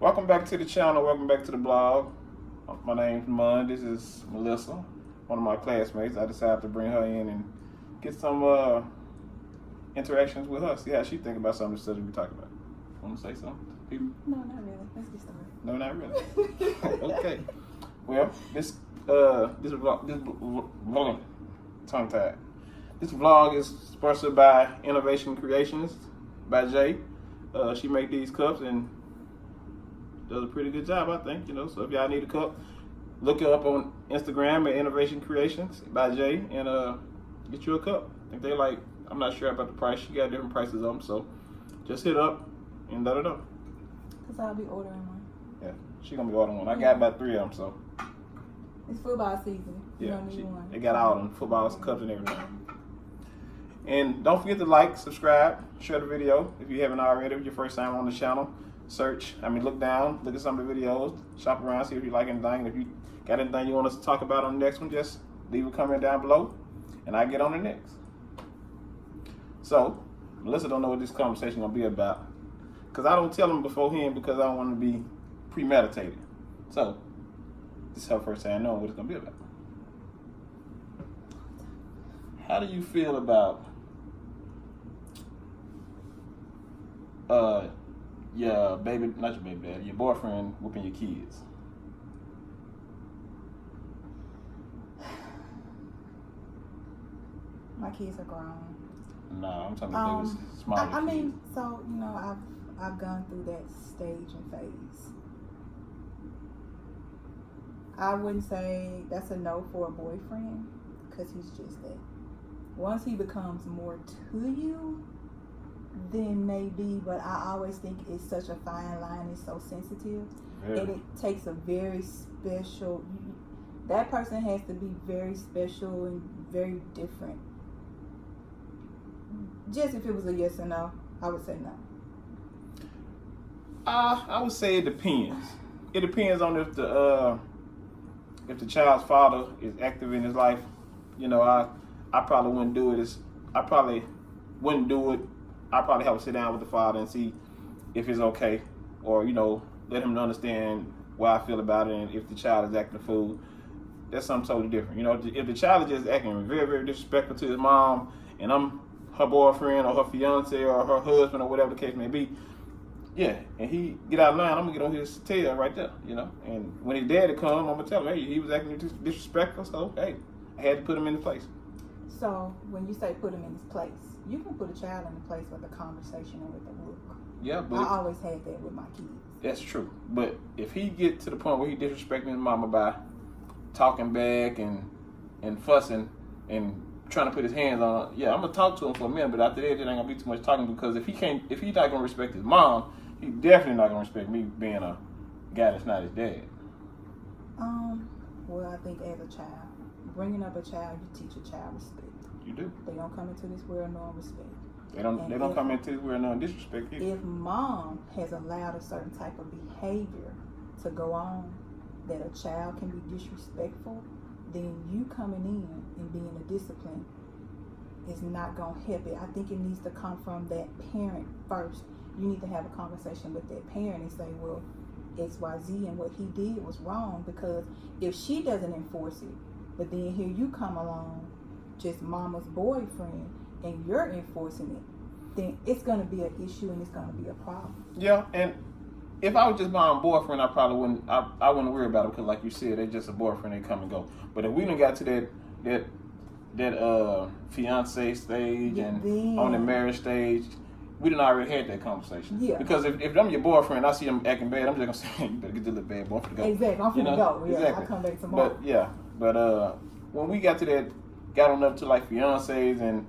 Welcome back to the channel. Welcome back to the blog. My name's Mon. This is Melissa, one of my classmates. I decided to bring her in and get some interactions with her. See how she think about some of the stuff we talking about. Want to say something to people? No, not really. Let's get started. No, not really. Okay. Well, this vlog, tongue tied. This vlog is sponsored by Innovation Creations by Jay. She make these cups and does a pretty good job, I think. So if y'all need a cup, look her up on Instagram at Innovation Creations by Jay and get you a cup. I think they like, I'm not sure about the price. She got different prices on them, so just hit up and let her know. Because I'll be ordering one. Yeah, she gonna be ordering one. I got about 3 of them, so. It's football season. You Yeah, don't need one. they got all them football cups and everything. And don't forget to like, subscribe, share the video if you haven't already. If it's your first time on the channel, look down, look at some of the videos, shop around, see if you like anything. If you got anything you want us to talk about on the next one, just leave a comment down below, and I'll get on the next. So, Melissa don't know what this conversation gonna be about, because I don't tell them beforehand because I don't want to be premeditated. So, this is her first time knowing what it's gonna be about. How do you feel about your your boyfriend whooping your kids? My kids are grown. Nah, I'm talking about they was smaller. I mean, so I've gone through that stage and phase. I wouldn't say that's a no for a boyfriend, because he's just that. Once he becomes more to you, then maybe, but I always think it's such a fine line, it's so sensitive, and it takes a very special, that person has to be very special and very different. Just if it was a yes or no, I would say no. I would say it depends. It depends on if the child's father is active in his life. I probably wouldn't do it. I'd probably have to sit down with the father and see if it's okay, or let him understand why I feel about it. And if the child is acting a fool, that's something totally different. If the child is just acting very, very disrespectful to his mom, and I'm her boyfriend or her fiance or her husband or whatever the case may be, yeah, and he get out of line, I'm gonna get on his tail right there, And when his daddy come, I'm gonna tell him, hey, he was acting disrespectful, so hey, I had to put him in place. So when you say put him in his place, you can put a child in a place with a conversation and with a look. Yeah, but I always had that with my kids. That's true. But if he get to the point where he disrespecting his mama by talking back and fussing and trying to put his hands on her, yeah, I'm gonna talk to him for a minute, but after that, it ain't gonna be too much talking, because if he's not gonna respect his mom, he definitely not gonna respect me being a guy that's not his dad. Well, I think as a child, bringing up a child, you teach a child respect. You do. They don't come into this world knowing respect. They don't come into this world knowing disrespect either. If mom has allowed a certain type of behavior to go on, that a child can be disrespectful, then you coming in and being a discipline is not going to help it. I think it needs to come from that parent first. You need to have a conversation with that parent and say, well, XYZ and what he did was wrong, because if she doesn't enforce it, but then here you come along, just mama's boyfriend, and you're enforcing it, then it's going to be an issue and it's going to be a problem. Yeah, and if I was just my own boyfriend, I probably wouldn't. I wouldn't worry about it, because, like you said, they're just a boyfriend. They come and go. But if we done got to that fiance stage and then, on the marriage stage, we done already had that conversation. Yeah. Because if I'm your boyfriend, I see him acting bad, I'm just gonna say, you better get the little bad boy for the go. Exactly. I'm finna go. Yeah. Exactly. I'll come back tomorrow. But when we got on up to like fiancés and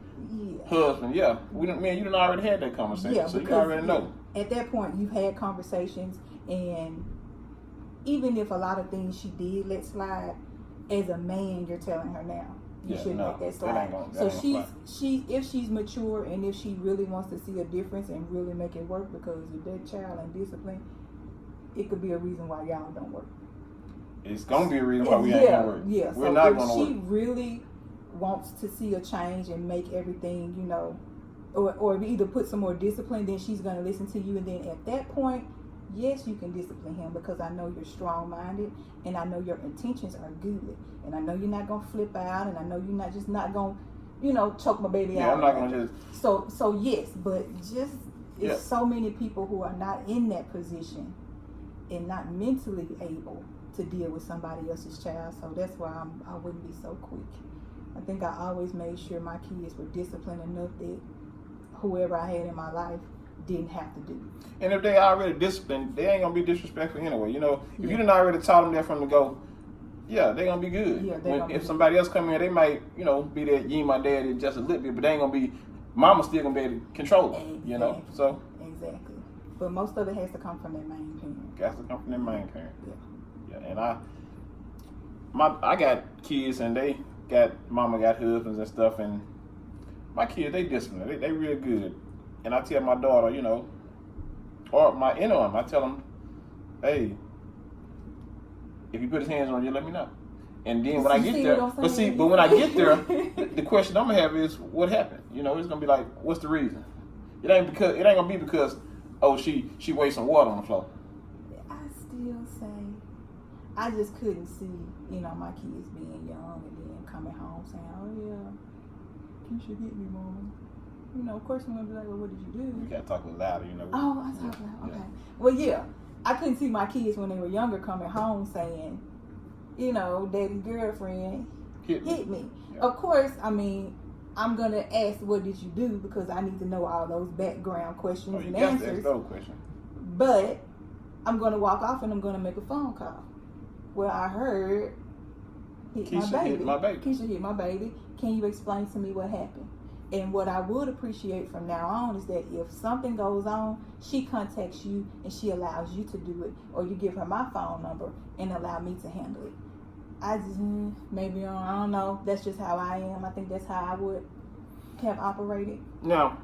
husband, me and you done already had that conversation. Yeah, so you already know. At that point, you've had conversations, and even if a lot of things she did let slide, as a man, you're telling her now you shouldn't let that slide. If she's mature and if she really wants to see a difference and really make it work, because if that child ain't disciplined, it could be a reason why y'all don't work. It's gonna be a reason why we ain't gonna work. Yeah, we're so not if gonna she work. really wants to see a change and make everything, or either put some more discipline, then she's gonna listen to you, and then at that point, yes, you can discipline him because I know you're strong-minded and I know your intentions are good. And I know you're not going to flip out, and I know you're not going to, choke my baby out. Yeah, I'm not going to just... So yes, but just, it's so many people who are not in that position and not mentally able to deal with somebody else's child. So that's why I wouldn't be so quick. I think I always made sure my kids were disciplined enough that whoever I had in my life didn't have to do. And if they already disciplined, they ain't gonna be disrespectful anyway. If you didn't already taught them that from the go, they're gonna be good. Yeah, if somebody else come in, they might, be that you my daddy just a little bit, but they ain't gonna be. Mama's still gonna be able to control them. Exactly. So exactly. But most of it has to come from their main parent. Got to come from their main parent. Yeah. And I got kids, and mama got husbands and stuff, and my kids, they disciplined. They real good. And I tell my daughter, or my interim, I tell him, hey, if he put his hands on you, let me know. And then when I get there, but when I get there, the question I'm gonna have is, what happened? It's gonna be like, what's the reason? It ain't gonna be because, oh, she wasted some water on the floor. I still say, I just couldn't see, my kids being young and then coming home saying, oh yeah, Keisha hit me, Mom. Of course I'm gonna be like, well, what did you do? You gotta talk a little louder, Oh, I talk loud. Okay. Well, yeah, I couldn't see my kids when they were younger coming home saying, daddy's girlfriend hit me. Yeah. Of course, I'm gonna ask, what did you do? Because I need to know all those background questions and answers. But I'm gonna walk off and I'm gonna make a phone call. Well, I heard Keisha hit my baby. Keisha hit my baby. Can you explain to me what happened? And what I would appreciate from now on is that if something goes on, she contacts you and she allows you to do it, or you give her my phone number and allow me to handle it. I just, maybe, I don't know. That's just how I am. I think that's how I would have operated. Now,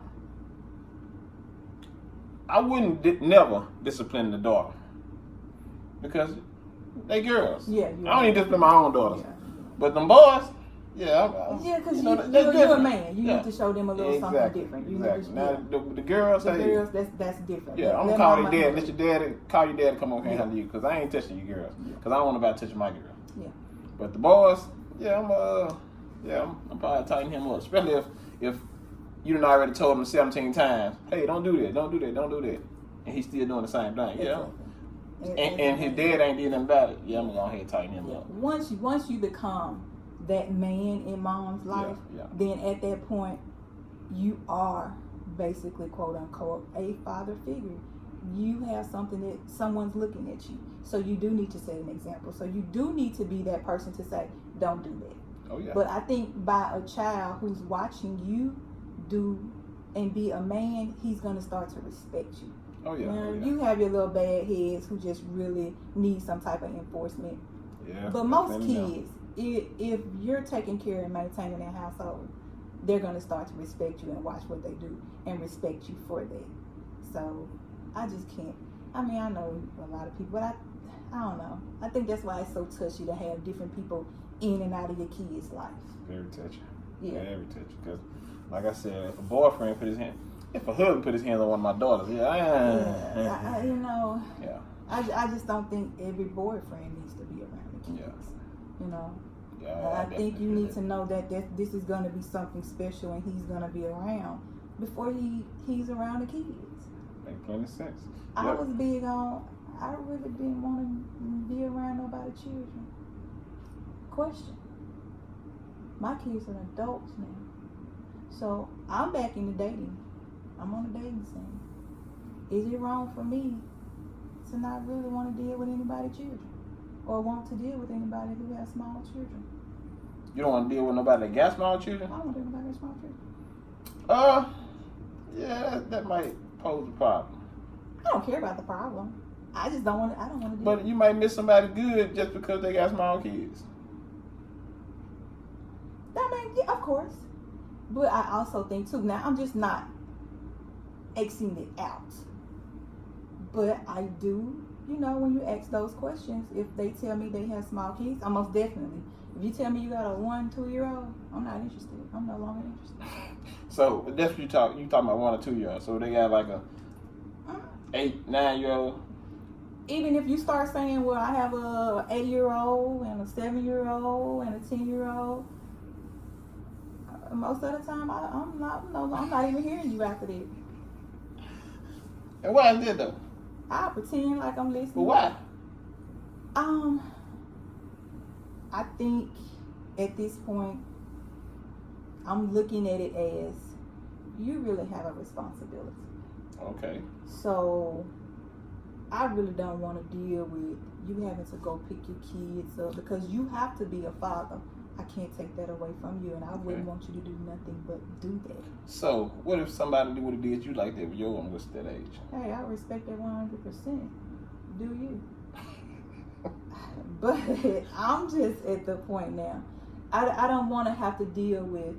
I wouldn't never discipline the daughter because they girls. Yeah. I don't even discipline my own daughters. Yeah. But them boys, because you're a man. You need to show them a little something different. Now, the girls, that's different. Yeah, I'm going to call their dad. Let your daddy call your dad to come over here and handle you, because I ain't touching you girls. Because I don't want nobody touching my girl. Yeah. But the boys, I'm probably tightening him up. Especially if you done already told him 17 times, hey, don't do that, don't do that, don't do that. And he's still doing the same thing. Yeah. And his dad ain't doing nothing about it. Yeah, I'm going to go ahead and tighten him up. Once you become that man in mom's life, then at that point, you are basically, quote unquote, a father figure. You have something that someone's looking at you. So you do need to set an example. So you do need to be that person to say, don't do that. Oh, yeah. But I think by a child who's watching you do and be a man, he's going to start to respect you. Oh, yeah. Now, you have your little bad heads who just really need some type of enforcement. Yeah. But most kids, if you're taking care and maintaining their household, they're going to start to respect you and watch what they do and respect you for that. So I just can't. I know a lot of people, but I don't know. I think that's why it's so touchy to have different people in and out of your kids' life. Very touchy. Yeah. Very touchy. Because, like I said, if a boyfriend put his hand, if a husband put his hands on one of my daughters, I just don't think every boyfriend needs to be around the kids. I think you need to know that this is going to be something special and he's going to be around before he's around the kids. Makes plenty of sense. I was big on, I really didn't want to be around nobody's children. Question. My kids are adults now. So I'm back into dating. I'm on the dating scene. Is it wrong for me to not really want to deal with anybody's children? Or want to deal with anybody who has small children? You don't want to deal with nobody that got small children? I don't want to deal with nobody that has small children. That might pose a problem. I don't care about the problem. I just don't want to. I don't want to do But you might miss somebody good just because they got small kids. Yeah, of course. But I also think too. Now I'm just not Xing it out. But I do. When you ask those questions, if they tell me they have small kids, I most definitely. If you tell me you got a 1-2-year-old, I'm not interested. I'm no longer interested. So that's what you talking about 1 or 2 year old. So they got like a 8-9-year-old. even if you start saying, well, I have a 8-year-old and a 7-year-old and a 10-year-old, most of the time I'm not even hearing you after that. And why is that though? I pretend like I'm listening. But why? I think at this point, I'm looking at it as you really have a responsibility. Okay. So I really don't want to deal with you having to go pick your kids up because you have to be a father. I can't take that away from you, and I wouldn't want you to do nothing but do that. So, what if somebody would have did you like that with your youngest that age? Hey, I respect that 100%. Do you? But I'm just at the point now. I don't want to have to deal with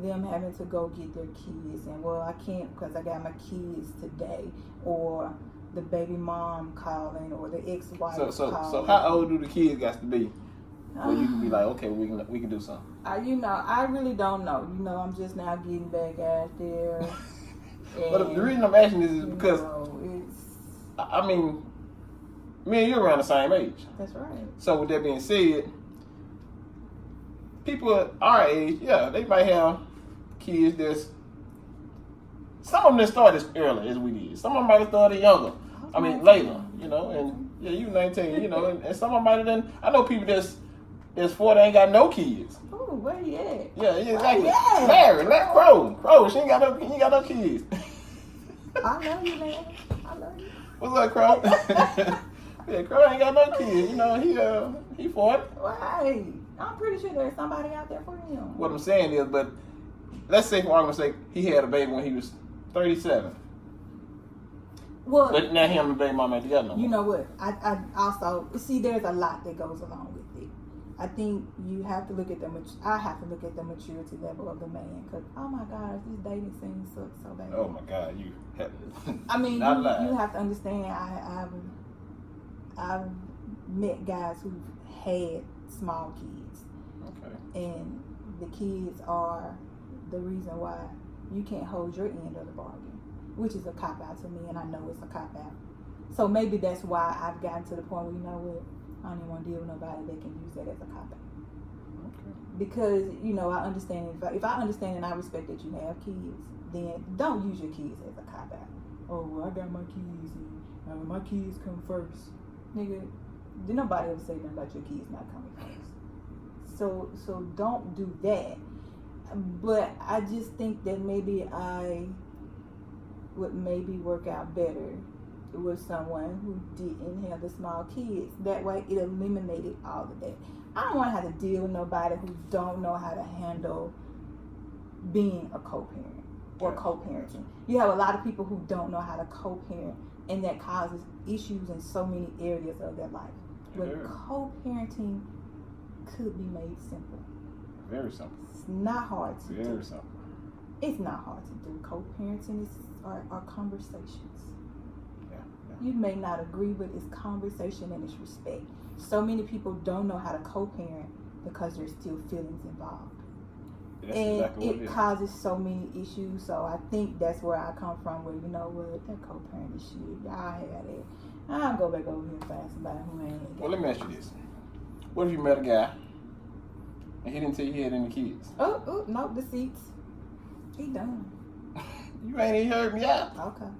them having to go get their kids, and well, I can't because I got my kids today, or the baby mom calling, or the ex-wife calling. So how old do the kids got to be? Where you can be like, okay, we can do something. I really don't know. I'm just now getting back out there. But the reason I'm asking this is because, I mean, me and you are around the same age. That's right. So with that being said, people our age, yeah, they might have kids that's, some of them that started early as we did. Some of them might have started younger. I mean, later, and yeah, you 19, and some of them might have done, I know people that's 40 ain't got no kids. Oh, where you at? Yeah, exactly. Yeah. Larry, let Crow, she ain't got no kids. I love you, man. I love you. What's up, Crow? Yeah, Crow ain't got no kids. He 40. Right. I'm pretty sure there's somebody out there for him. What I'm saying is, but let's say for argument's sake, he had a baby when he was 37. Well, but now him and baby mama ain't together no more. You know what? I also see there's a lot that goes along with it. I think you have to look at I have to look at the maturity level of the man, because oh my gosh, this dating scene sucks so bad. Oh my God, you have I mean, you have to understand. I've met guys who've had small kids. Okay. And the kids are the reason why you can't hold your end of the bargain, which is a cop out to me, and I know it's a cop out. So maybe that's why I've gotten to the point where, you know what, I don't even want to deal with nobody that can use that as a cop out. Okay. Because, I understand, if I understand and I respect that you have kids, then don't use your kids as a cop out. Oh, well, I got my kids, and my kids come first. Nigga, did nobody ever say nothing about your kids not coming first? So don't do that. But I just think that maybe I would work out better with someone who didn't have the small kids. That way it eliminated all of that. I don't want to have to deal with nobody who don't know how to handle being a co-parent or co-parenting. You have a lot of people who don't know how to co-parent, and that causes issues in so many areas of their life. But co-parenting could be made simple. Very simple. It's not hard to do. Very simple. It's not hard to do. Co-parenting are conversations. You may not agree, but it's conversation and it's respect. So many people don't know how to co-parent because there's still feelings involved. That's and exactly it causes so many issues. So I think that's where I come from, where, you know what, that co-parent is shit. Y'all have it. I'll go back over here and find somebody who ain't. Well, let me ask you this. What if you met a guy and he didn't tell you he had any kids? Oh, no, deceits. He done. You ain't even heard me out. Okay.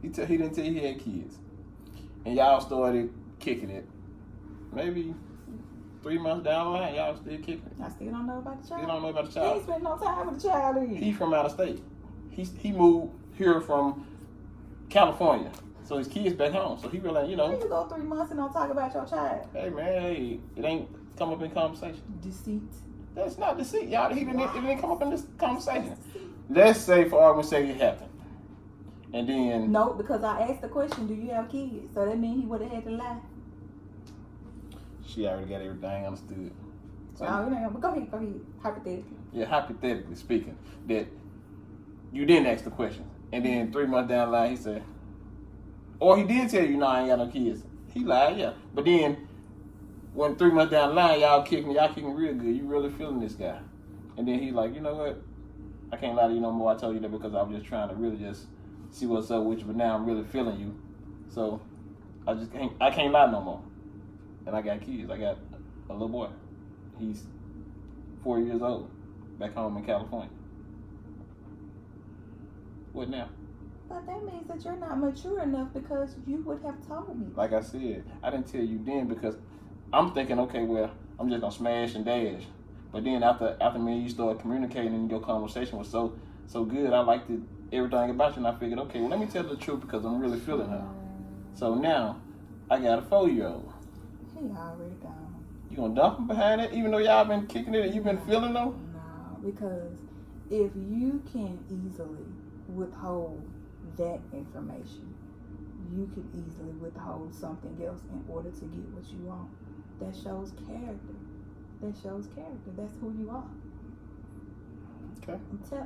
He didn't tell you he had kids. And y'all started kicking it. Maybe 3 months down the line, y'all still kicking it. I still don't know about the child. You don't know about the child. He ain't spent no time with the child either. He from out of state. He moved here from California. So his kids back home. So he really, You go 3 months and don't talk about your child. Hey, man, it ain't come up in conversation. Deceit. That's not deceit, y'all. It didn't come up in this conversation. Let's say, for argument's sake, it happened. And then... No, because I asked the question, do you have kids? So that means he would have had to lie. She already got everything understood. So, go ahead. Hypothetically. Yeah, hypothetically speaking, that you didn't ask the question. And then 3 months down the line, he said... Or he did tell you, no, I ain't got no kids. He lied, yeah. But then, when 3 months down the line, y'all kicking real good. You really feeling this guy. And then he's like, you know what? I can't lie to you no more. I told you that because I was just trying to really just see what's up with you. But now I'm really feeling you. So I can't lie no more. And I got kids. I got a little boy. He's 4 years old, back home in California. What now? But that means that you're not mature enough because you would have told me. Like I said, I didn't tell you then because I'm thinking, okay, well, I'm just gonna smash and dash. But then after me and you started communicating and your conversation was so good, I liked everything about you, and I figured, okay, well, let me tell the truth because I'm really feeling her. So now I got a 4-year-old. He already gone. You gonna dump him behind it, even though y'all been kicking it and you've been feeling them? No, because if you can easily withhold that information, you can easily withhold something else in order to get what you want. That shows character. That's who you are. Okay.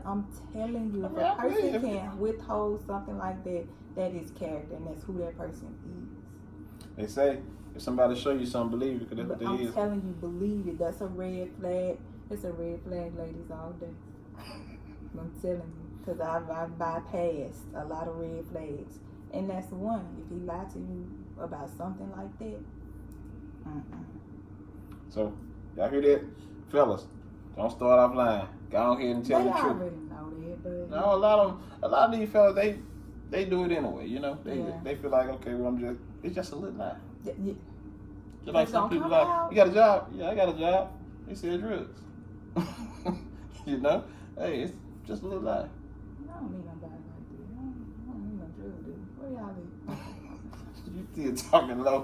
I'm telling you, if a person can withhold something like that, that is character, and that's who that person is. They say if somebody show you something, believe it, because that's what they is. I'm telling you, believe it. That's a red flag. It's a red flag, ladies, all day. I'm telling you, because I've bypassed a lot of red flags, and that's one. If he lied to you about something like that, So, y'all hear that, fellas? Don't start off lying. Go ahead and tell the truth. They already know that, but no, a lot of these fellas, they do it anyway. You know, they feel like, okay, well, it's just a little lie. Yeah. Just like some people like, you got a job? Yeah, I got a job. They sell drugs. You know, hey, it's just a little lie. I don't need nobody like that. I don't need no drug dealer. Where y'all at? You still talking low.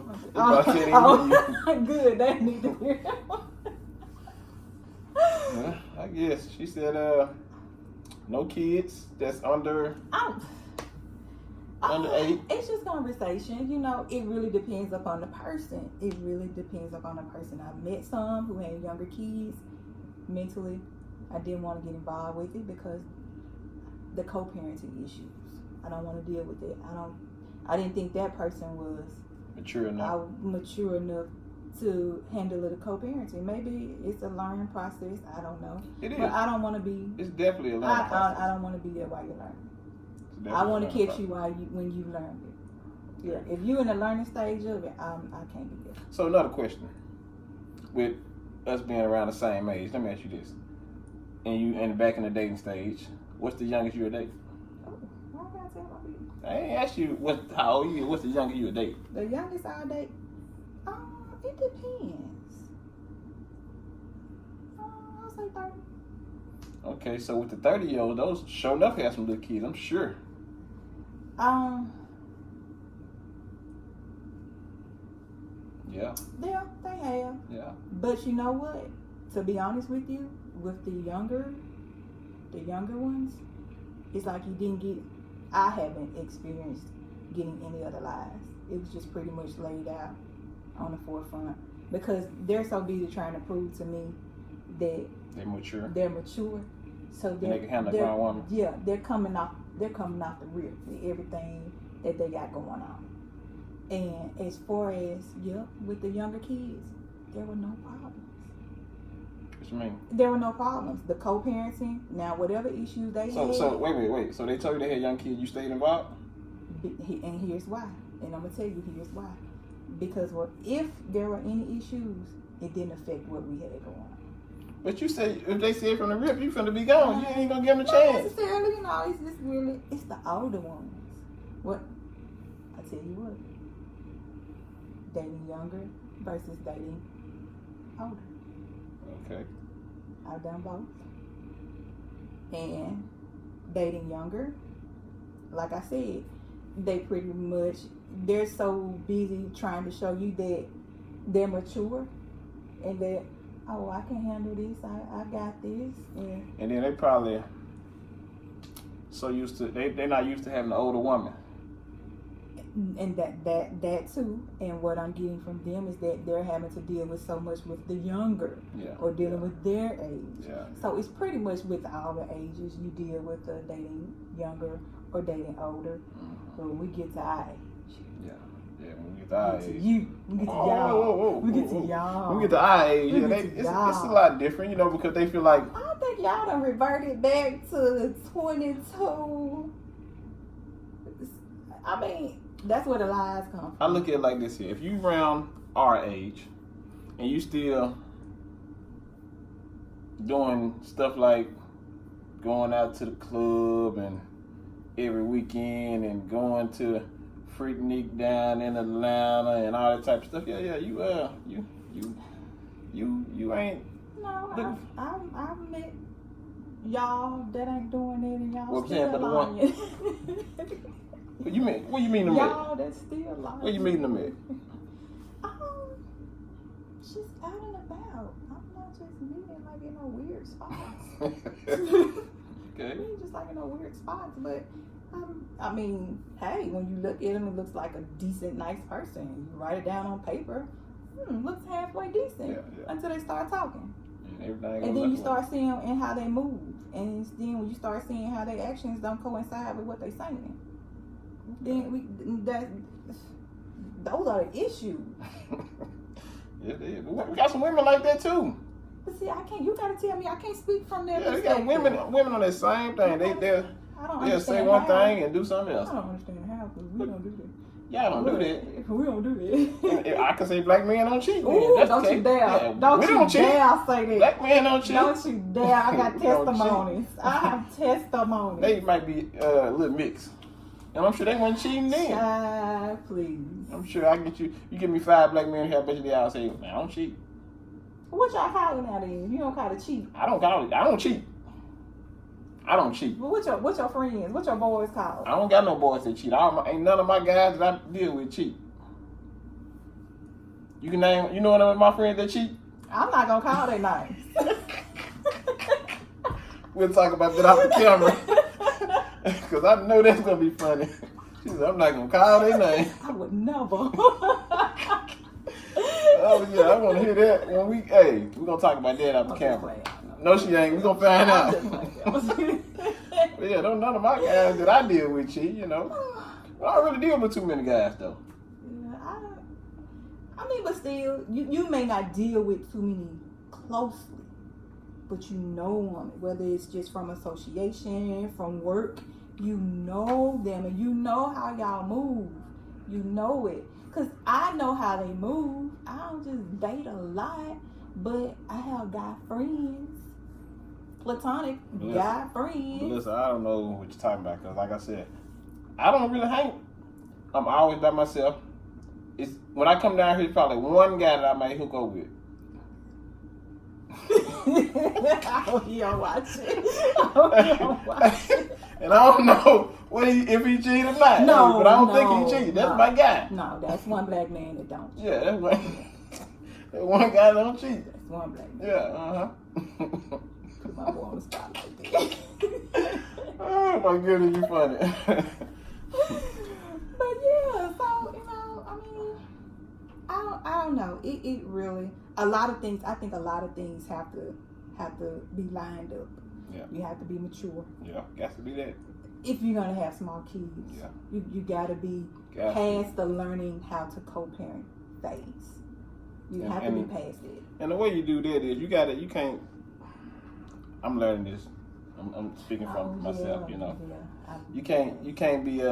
Good. They need to hear that one. Yeah, I guess. She said, no kids that's under 8. It's just conversation. You know, it really depends upon the person. I've met some who had younger kids. Mentally, I didn't want to get involved with it because the co-parenting issues. I don't want to deal with it. I didn't think that person was mature enough to handle the co-parenting. Maybe it's a learning process. I don't know. It is. But I don't want to be. It's definitely a learning process. I don't want to be there while you're learning. I want to catch you when you learn it. Yeah. If you're in the learning stage of it, I can't be there. So another question. With us being around the same age, let me ask you this. And back in the dating stage, what's the youngest you would date? Oh, why gotta tell my people? I ain't asked you how old you. What's the youngest you would date? The youngest I date? It depends. I'll say 30. Okay, so with the 30-year-old, those sure enough have some little kids, I'm sure. Yeah. Yeah, they have. Yeah. But you know what? To be honest with you, with the younger ones, it's like I haven't experienced getting any other lies. It was just pretty much laid out on the forefront because they're so busy trying to prove to me that they're mature. So they can handle a grown woman. Yeah, they're coming off the rip with everything that they got going on. And as far as with the younger kids, there were no problems. What you mean? There were no problems. The co-parenting, now whatever issues they had. So wait. So they told you they had young kids, you stayed involved? And here's why. And I'm gonna tell you here's why. Because if there were any issues, it didn't affect what we had going on. But you say if they said from the rip, you finna be gone. You ain't gonna give them a chance. Not necessarily, it's the older ones. What? I tell you what. Dating younger versus dating older. Okay. I've done both. And dating younger, like I said, they're so busy trying to show you that they're mature and that, oh, I can handle this, I got this. And then they probably so used to, they're not used to having an older woman. And that too, and what I'm getting from them is that they're having to deal with so much with the younger, or dealing with their age. Yeah. So it's pretty much with all the ages you deal with dating younger or dating older. But when we get to our age, when we get to our age, we get to y'all. We get to our age, it's a lot different, because they feel like I think y'all done reverted back to 22. I mean. That's where the lies come from. I look at it like this here. If you around our age and you still doing stuff like going out to the club and every weekend and going to Freaknik down in Atlanta and all that type of stuff, you ain't. No, I've met y'all that ain't doing it, and y'all Well, still lying. What you mean? What you mean to y'all that still lying. What you mean to me? Just out and about. I'm not just meeting like in no weird spots. Okay. I mean, just like in no weird spots, but I mean, hey, when you look at him, it looks like a decent, nice person. You write it down on paper, looks halfway decent until they start talking. And then you start seeing them and how they move, and then when you start seeing how their actions don't coincide with what they're saying, then those are the issues. Yeah, we got some women like that too. But see, I can't. You gotta tell me. I can't speak from their they perspective. got women on that same thing. They'll say one thing and do something else. I don't understand how, because we don't do that. Y'all don't do that. We don't do that. I can say black men don't cheat. Ooh, That's don't okay. you dare. Yeah, Don't we you don't cheat. dare say that. Black men don't cheat. Don't you dare. I got We don't testimonies. I have testimonies. They might be a little mixed. And I'm sure they weren't cheating then. Child, please. I'm sure I can get you. You give me 5 black men here, I bet you they all say, man, I don't cheat. What y'all calling that is? You don't call it cheat. I don't call it. I don't cheat. I don't cheat. But what your friends? What your boys call? I don't got no boys that cheat. Ain't none of my guys that I deal with cheat. You can name. You know one of my friends that cheat? I'm not gonna call their names. We'll talk about that off the camera. Because I know that's going to be funny. She said, I'm not going to call their name. I would never. Oh, yeah, I want to hear that. We're going to talk about that off the camera. No, she ain't. We're going to find out. But yeah, none of my guys that I deal with cheat, you know. Well, I don't really deal with too many guys, though. Yeah, I mean, but still, you may not deal with too many closely. But you know them, whether it's just from association, from work, you know them, and you know how y'all move. You know it. Because I know how they move. I don't just date a lot, but I have guy friends. Platonic guy friends. Melissa, I don't know what you're talking about, because like I said, I don't really hang. I'm always by myself. When I come down here, it's probably one guy that I might hook up with. I hope you don't watch it. And I don't know if he cheated or not. No, but I don't think he cheated. That's my guy. No, that's one black man that don't cheat. Yeah, that's one guy that don't cheat. That's one black man. Yeah, Put my boy on the spot like that. Oh my goodness, you funny. But yeah, so I mean, I don't know. It really I think a lot of things have to be lined up. Yeah. You have to be mature. Yeah, got to be that. If you're gonna have small kids, you gotta be past the learning how to co-parent phase. You have to be past it. And the way you do that is you can't. I'm learning this. I'm speaking from myself. You know, you can't be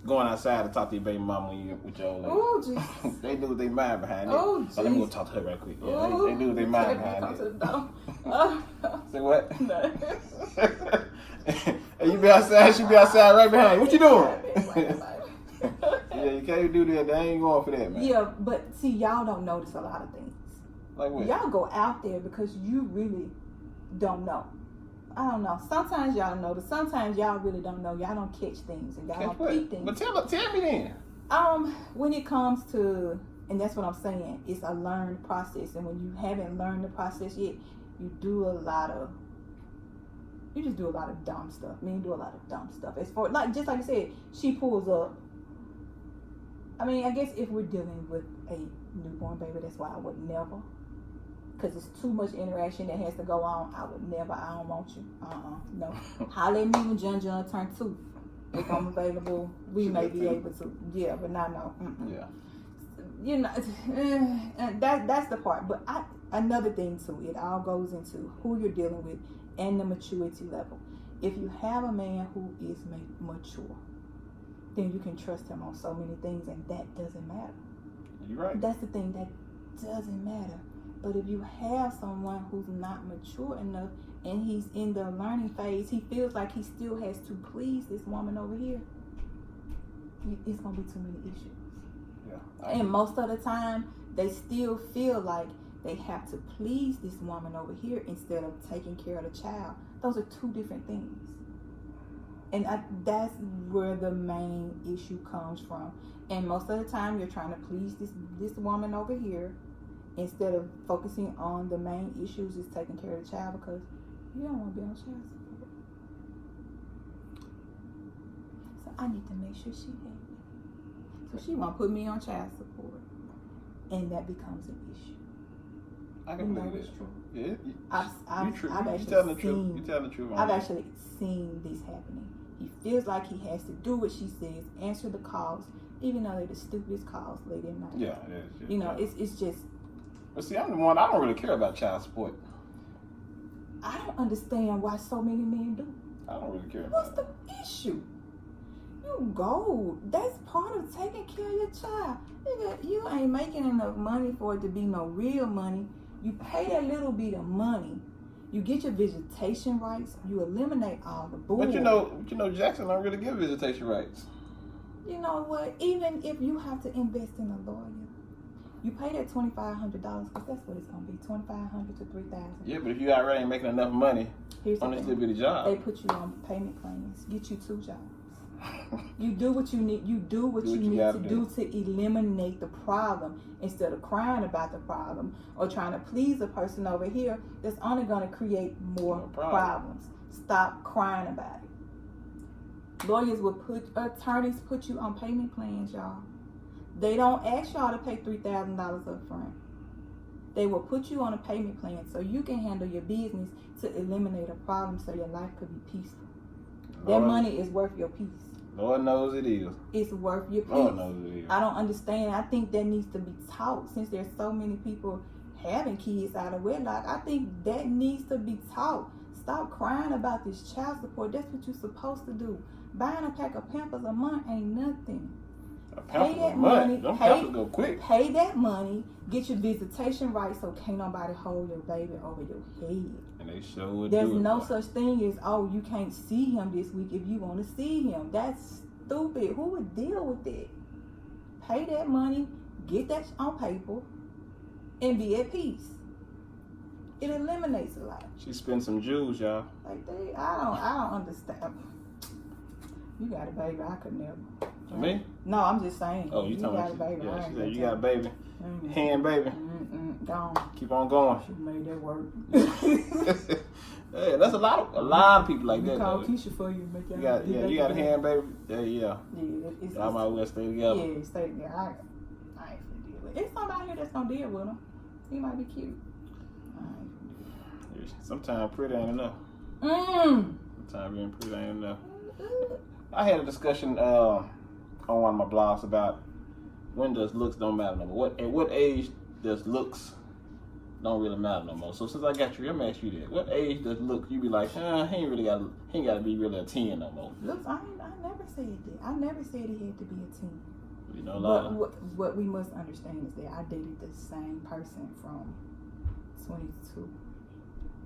going outside to talk to your baby mama when you with your old lady. Oh, jeez. They do what they mind behind it. Oh, jeez. Let me go talk to her right quick. Yeah, they do what they mind behind it. Say what? No. Hey, you be outside, she be outside right behind you. What you doing? Yeah, you can't do that. They ain't going for that, man. Yeah, but see, y'all don't notice a lot of things. Like what? Y'all go out there because you really don't know. I don't know. Sometimes y'all know, but sometimes y'all really don't know. Y'all don't catch things and y'all don't peep things. But tell me then. When it comes to, and that's what I'm saying, it's a learned process. And when you haven't learned the process yet, you just do a lot of dumb stuff. Men do a lot of dumb stuff. As for just like I said, she pulls up. I mean, I guess if we're dealing with a newborn baby, that's why I would never. Because it's too much interaction that has to go on. I would never. I don't want you. No. Holler at me when John turn 2. If I'm available, we may be able to. Yeah, but not no. Yeah. You know, and that's the part. But another thing too, it all goes into who you're dealing with and the maturity level. If you have a man who is mature, then you can trust him on so many things, and that doesn't matter. You're right. That's the thing, that doesn't matter. But if you have someone who's not mature enough and he's in the learning phase, he feels like he still has to please this woman over here, it's going to be too many issues. Yeah. And most of the time, they still feel like they have to please this woman over here instead of taking care of the child. Those are two different things. And that's where the main issue comes from. And most of the time, you're trying to please this woman over here instead of focusing on the main issues, is taking care of the child, because you don't want to be on child support. So I need to make sure she happy. So she won't put me on child support, and that becomes an issue. I can believe it's that. true. Yeah, I've you're telling the truth. You're telling the truth. I've actually seen this happening. He feels like he has to do what she says, answer the calls, even though they're the stupidest calls late at night. Yeah, you know, it's just. But see, I'm the one. I don't really care about child support. I don't understand why so many men do. I don't really care What's about the issue? You gold. That's part of taking care of your child. Nigga, you ain't making enough money for it to be no real money. You pay that little bit of money. You get your visitation rights. You eliminate all the bull. But you know, Jackson don't really give visitation rights. You know what? Even if you have to invest in a lawyer, you pay that $2,500 because that's what it's gonna be, $2,500 to $3,000. Yeah, but if you already ain't making enough money on this little bitty job, they put you on payment plans. Get you 2 jobs. You do what you need. You do what you need to do to eliminate the problem instead of crying about the problem or trying to please a person over here. That's only going to create more problems. Stop crying about it. Lawyers will attorneys put you on payment plans, y'all. They don't ask y'all to pay $3,000 up front. They will put you on a payment plan so you can handle your business to eliminate a problem so your life could be peaceful. That money is worth your peace. Lord knows it is. It's worth your peace. Lord knows it is. I don't understand. I think that needs to be taught, since there's so many people having kids out of wedlock. I think that needs to be taught. Stop crying about this child support. That's what you're supposed to do. Buying a pack of Pampers a month ain't nothing. Pay that money. Them Pampers go quick. Pay that money. Get your visitation rights so can't nobody hold your baby over your head. And they sure would. There's no such thing as, oh, you can't see him this week if you want to see him. That's stupid. Who would deal with it? Pay that money, get that on paper, and be at peace. It eliminates a lot. She spent some jewels, y'all. Like I don't understand. You got a baby, I could never. Me? No, I'm just saying. Oh, you talking got a baby? Yeah, she said you got a baby. Hand baby. Gone. Keep on going. She made that work. Yeah, that's a lot of people like that. Call Keisha for you. Make you got a hand baby. Yeah. Yeah, I might well stay together. Yeah, stay together. I ain't finna deal with it. It's somebody here that's gonna deal with him. He might be cute. Sometimes pretty ain't enough. Sometimes being pretty ain't enough. I had a discussion on one of my blogs about when does looks don't matter no more. At what age does looks don't really matter no more? So since I got you, I'm gonna ask you that. What age does looks you be like, he ain't got to be really a 10 no more? Looks, I never said that. I never said he had to be a 10. You know, a lot what we must understand is that I dated the same person from 22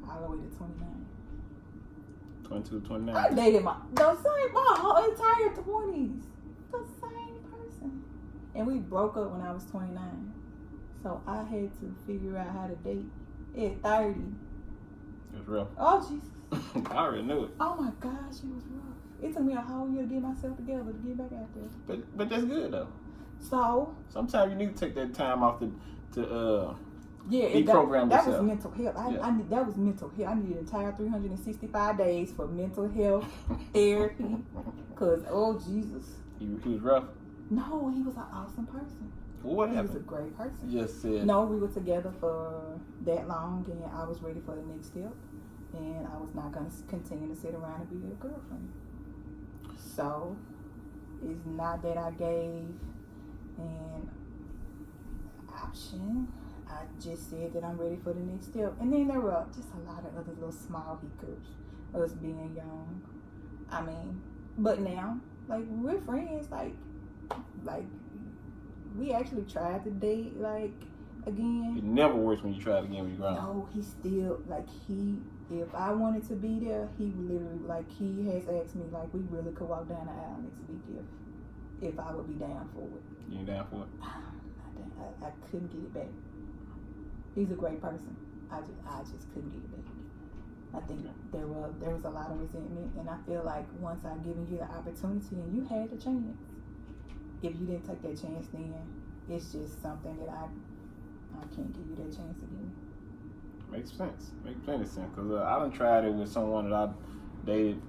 all the way to 29. 22, 29. I dated my whole entire 20s. The same person. And we broke up when I was 29. So I had to figure out how to date at 30. It was rough. Oh, Jesus. I already knew it. Oh, my gosh, it was rough. It took me a whole year to get myself together to get back out there. But that's good, though. So? Sometimes you need to take that time off to deprogram yourself. That was mental health. That was mental health. I needed an entire 365 days for mental health therapy. Because, oh, Jesus. He was rough? No, he was an awesome person. Well, what happened? He was a great person. You just said. No, we were together for that long, and I was ready for the next step. And I was not going to continue to sit around and be a girlfriend. So, it's not that I gave an option. I just said that I'm ready for the next step. And then there were just a lot of other little small hiccups. Us being young. I mean, but now, like we're friends. Like we actually tried to date. Like again. It never works when you try it again when you're grown. No, he still like if I wanted to be there, he would literally like he has asked me like we really could walk down the aisle next week if I would be down for it. You ain't down for it? I couldn't get it back. He's a great person. I just couldn't get it back. I think there was a lot of resentment, and I feel like once I've given you the opportunity and you had the chance, if you didn't take that chance, then it's just something that I can't give you that chance again. Makes sense. Makes plenty of sense. Because I done tried it with someone that I dated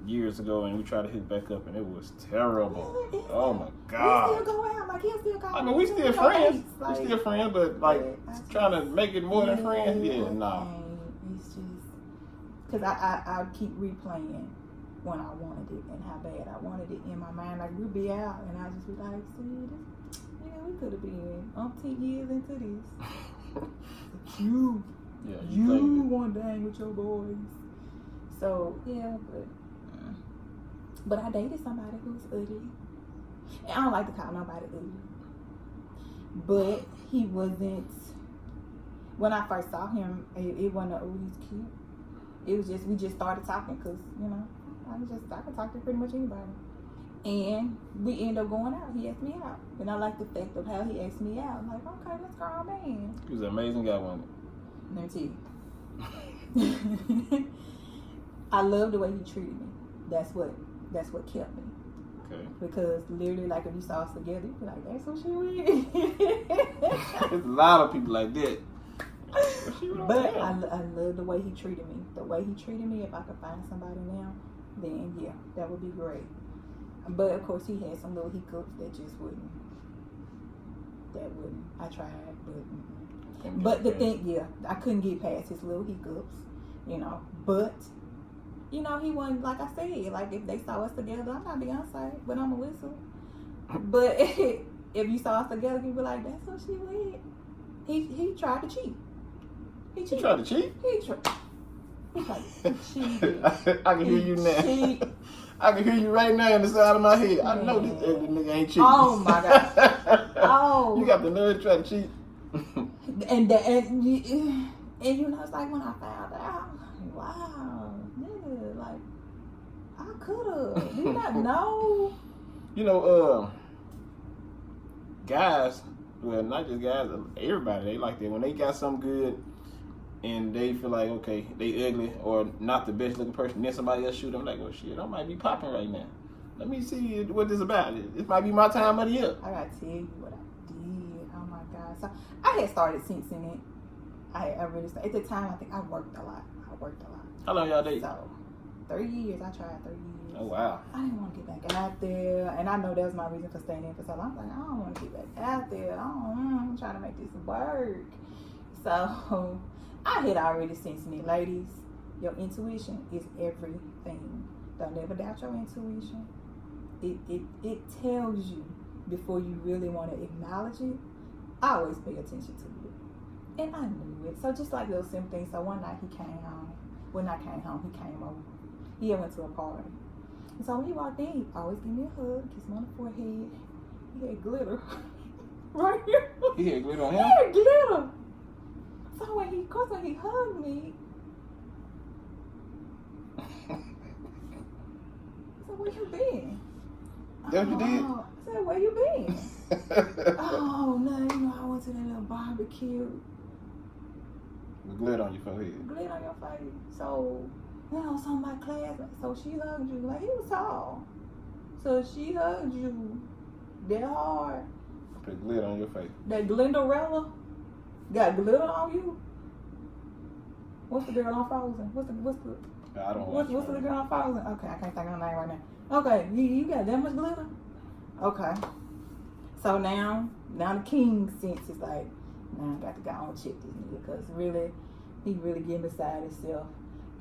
years ago, and we tried to hook back up, and it was terrible. Yeah, oh my God. We still go out. Like, he'll still call I me. mean, we still friends. Like, We still friends, but like trying to make it more than friends, yeah, nah. It's just because I keep replaying when I wanted it and how bad I wanted it in my mind. Like, we'll be out, and I just be like, see, this, yeah, we could have been umpteen years into this. You want to hang with your boys. So, yeah, but I dated somebody who's ugly. And I don't like to call nobody ugly. But he wasn't, when I first saw him, it wasn't, oh, he's cute. It was just, we just started talking because, you know, I could talk to pretty much anybody. And we ended up going out. He asked me out. And I like the fact of how he asked me out. I'm like, okay, let's go, man. He was an amazing guy, wasn't Let me tell you. I love the way he treated me. That's what kept me. Okay. Because literally, like, if you saw us together, you'd be like, that's what she with. There's a lot of people like that. But I love the way he treated me. The way he treated me, if I could find somebody now, then yeah, that would be great. But of course, he had some little hiccups that just wouldn't. I tried, but the thing, yeah, I couldn't get past his little hiccups, you know. But you know, he wasn't, like I said, like if they saw us together, I'm not Beyonce, but I'm Melissa. But if you saw us together, you'd be like, that's what she with. He tried to cheat. He tried to cheat? He tried to cheat. I can hear you now. I can hear you right now in the side of my head. I know this ugly nigga ain't cheating. Oh my God. Oh. You got the nerve to try to cheat. and you know, it's like when I found out, wow, nigga, like I could've. Do you not know? You know, guys, well, not just guys, everybody, they like that. When they got something good and they feel like, okay, they ugly or not the best looking person, then somebody else shoot them, like, well, shit, I might be popping right now. Let me see what this about. This might be my time of the year. I gotta tell you what I did. Oh my God. So I had started sensing it. I really started. At the time, I think I worked a lot. How long y'all dated? So 3 years. I tried 3 years. Oh, wow. I didn't want to get back out there. And I know that was my reason for staying in for so long. I was like, I don't want to get back out there. I'm trying to make this work. So I had already sensed it. Ladies, your intuition is everything. Don't ever doubt your intuition. It tells you before you really want to acknowledge it. I always pay attention to it. And I knew it. So just like little simple things. So one night he came home. When I came home, he came over. He had went to a party. And so when he walked in, he always give me a hug, kiss me on the forehead. He had glitter. Right here. He had glitter on him? He had glitter. So when he hugged me, I said, where you been? That what you did? I said, where you been? Oh, no, you know, I went to that little barbecue. With glitter on your forehead. Glitter on your face. So, you know, some of my classmates, so she hugged you. Like, he was tall. So she hugged you that hard. Put glitter on your face. That Glendarella got glitter on you? What's the girl on Frozen? What's the I don't watch what's the girl on Frozen? Okay, I can't think of her name right now. Okay, you got that much glitter? Okay. So now the king sense is like, now I got to go on and check this nigga, because really, he really getting beside himself.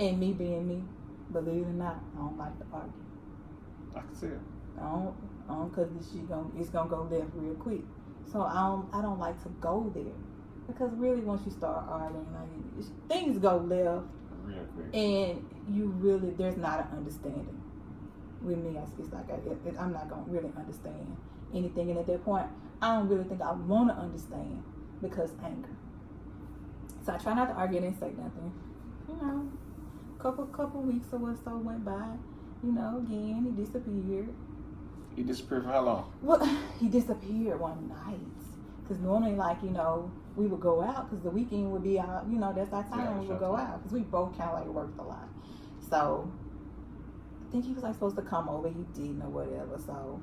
And me being me, believe it or not, I don't like to argue. I can see it. I don't, because it's gonna go left real quick. So I don't like to go there, because really once you start arguing, like things go left Real quick. and you really, there's not an understanding. with me, it's like I'm not gonna really understand anything. And at that point, I don't really think I want to understand because anger. So I try not to argue and say nothing. You know, couple weeks or so went by. You know, again he disappeared. He disappeared for how long? Well, he disappeared one night. Because normally, like, you know, we would go out because the weekend would be out. You know, that's our time we would go out because we both kind of like worked a lot. So I think he was like supposed to come over. He didn't or whatever. So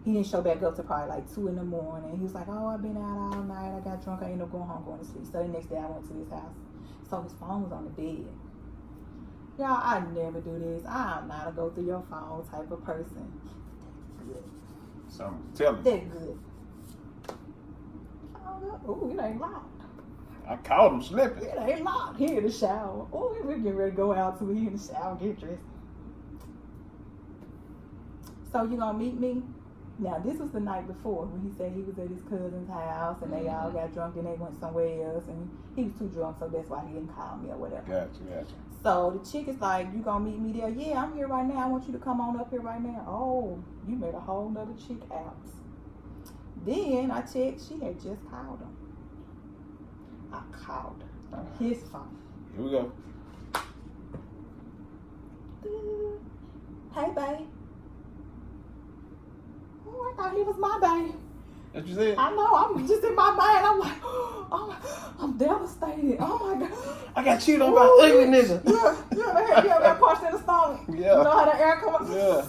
he didn't show back up to probably like 2 in the morning. He was like, oh, I've been out all night. I got drunk. I ended up going home, going to sleep. So the next day I went to his house. So his phone was on the bed. Y'all, I never do this. I'm not a go through your phone type of person. Good. So tell me. They're good. Oh, it ain't locked. I caught him slipping. It ain't locked. He in the shower. Oh, we're getting ready to go out, so he in the shower, get dressed. So you gonna meet me? Now this was the night before when he said he was at his cousin's house and they all got drunk and they went somewhere else and he was too drunk, so that's why he didn't call me or whatever. Gotcha. So the chick is like, you gonna meet me there? Yeah, I'm here right now. I want you to come on up here right now. Oh, you made a whole nother chick out. Then I checked, she had just called him. I called her on his phone. Here we go. Hey, babe. Oh, I thought he was my babe. That's what you said? I know, I'm just in my mind. I'm like, oh, I'm devastated. Oh my God. I got cheated on by an ugly nigga. Yeah, that punched in the stomach. Yeah. You know how the air come up? Yeah.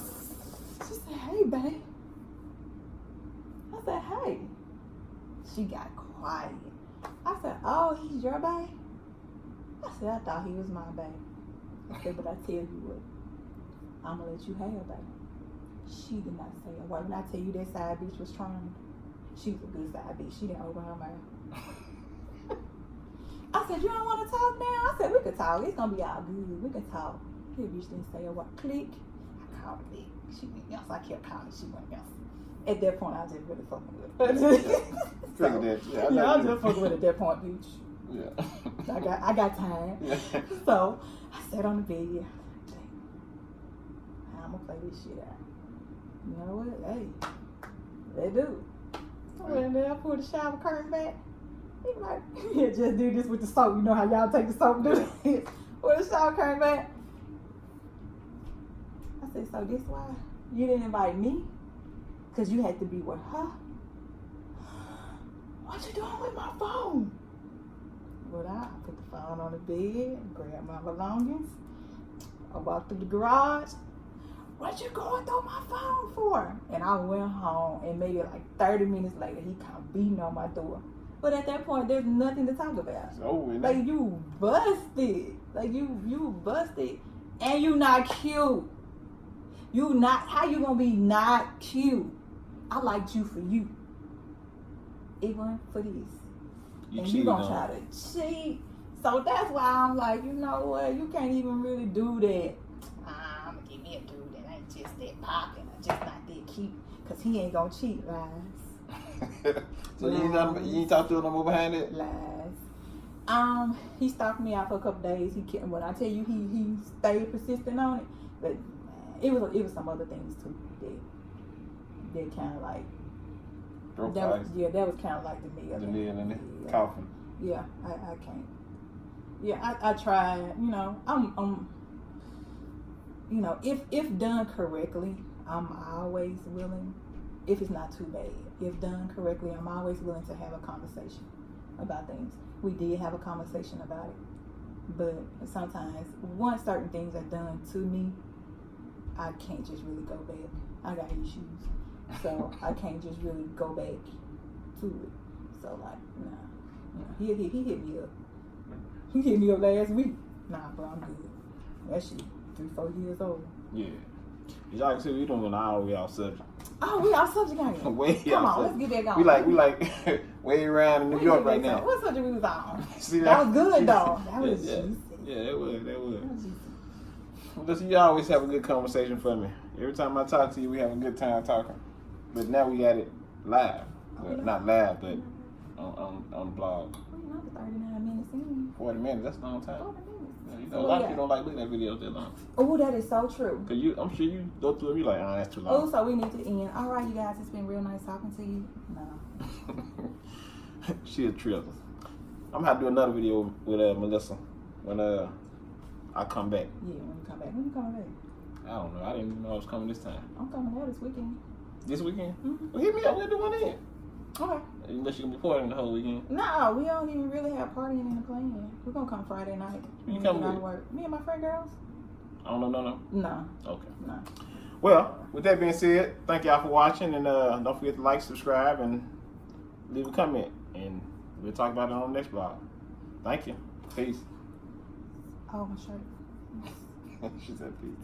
She said, hey, babe. I said, hey. She got quiet. I said, oh, he's your babe? I said, I thought he was my babe. I said, but I tell you what, I'm going to let you have her, babe. She did not say a word. When I tell you that side bitch was trying, she was a good side bitch. She didn't open her mouth. I said, you don't want to talk now? I said, we could talk. It's going to be all good. We can talk. That bitch didn't say a word. Click. I called her back. She went yes. I kept calling. She went yes. At that point, I was just really fucking with her. I was just fucking with her at that point, bitch. Yeah. I got time. Yeah. So I sat on the bed. I'm gonna play this shit out. You know what? Hey, they do. And then I pulled the shower curtain back. He like, yeah, just do this with the soap. You know how y'all take the soap and do this. Pull the shower curtain back. I said, so this why you didn't invite me? Because you had to be with her. What you doing with my phone? But I put the phone on the bed, grabbed my belongings. I walked through the garage. What you going through my phone for? And I went home, and maybe like 30 minutes later, he come beating on my door. But at that point, there's nothing to talk about. Like, you busted. Like, you busted. And you not cute. You not, how you gonna be not cute? I liked you for you. It wasn't for this. And you gonna try to cheat. So that's why I'm like, you know what? You can't even really do that. I'm gonna give me a dude that ain't just that popping or just not that cute. Cause he ain't gonna cheat, lies. So you ain't talk to him no more behind it? Lies. He stalked me out for a couple days. He kept, when I tell you he stayed persistent on it, but it was some other things too that kind of like that was kind of like the nail in it, coffin. Yeah, I can't. Yeah, I tried. You know, I'm you know, if done correctly, I'm always willing. If it's not too bad, if done correctly, I'm always willing to have a conversation about things. We did have a conversation about it, but sometimes once certain things are done to me, I can't just really go back. I got issues, so I can't just really go back to it. So like, nah, he hit me up. He hit me up last week. Nah, bro, I'm good. That shit 3-4 years old. Yeah. Y'all can see we don't know all we off subject. Oh, we off subject now. Come on, let's get that going. We like way around in New York right now. What subject we was on? See that was good though. That was juicy. Yeah, that was. Listen, you always have a good conversation for me. Every time I talk to you, we have a good time talking. But now we got it live. Well, not live, but on the blog. Well, you know, the 39 minutes in. 40 minutes, that's a long time. 40 minutes. Yeah, you know, a lot of people don't like looking at videos that long. Oh, that is so true. Cause I'm sure you go through them, you're like, that's too long. Oh, so we need to end. All right, you guys, it's been real nice talking to you. No. She a trip. I'm gonna have to do another video with Melissa when I come back. Yeah, when you come back. When you coming back? I don't know. I didn't even know I was coming this time. I'm coming there this weekend. This weekend? Mm-hmm. Well, hit me up. We'll do one in. Okay. Unless you can be partying the whole weekend. No, we don't even really have partying in the plan. We're gonna come Friday night. You coming with? Work. Me and my friend girls? I don't know, no. No. Okay. No. Well, with that being said, thank y'all for watching, and don't forget to like, subscribe, and leave a comment, and we'll talk about it on the next vlog. Thank you. Peace. Oh, my shirt. She said peace.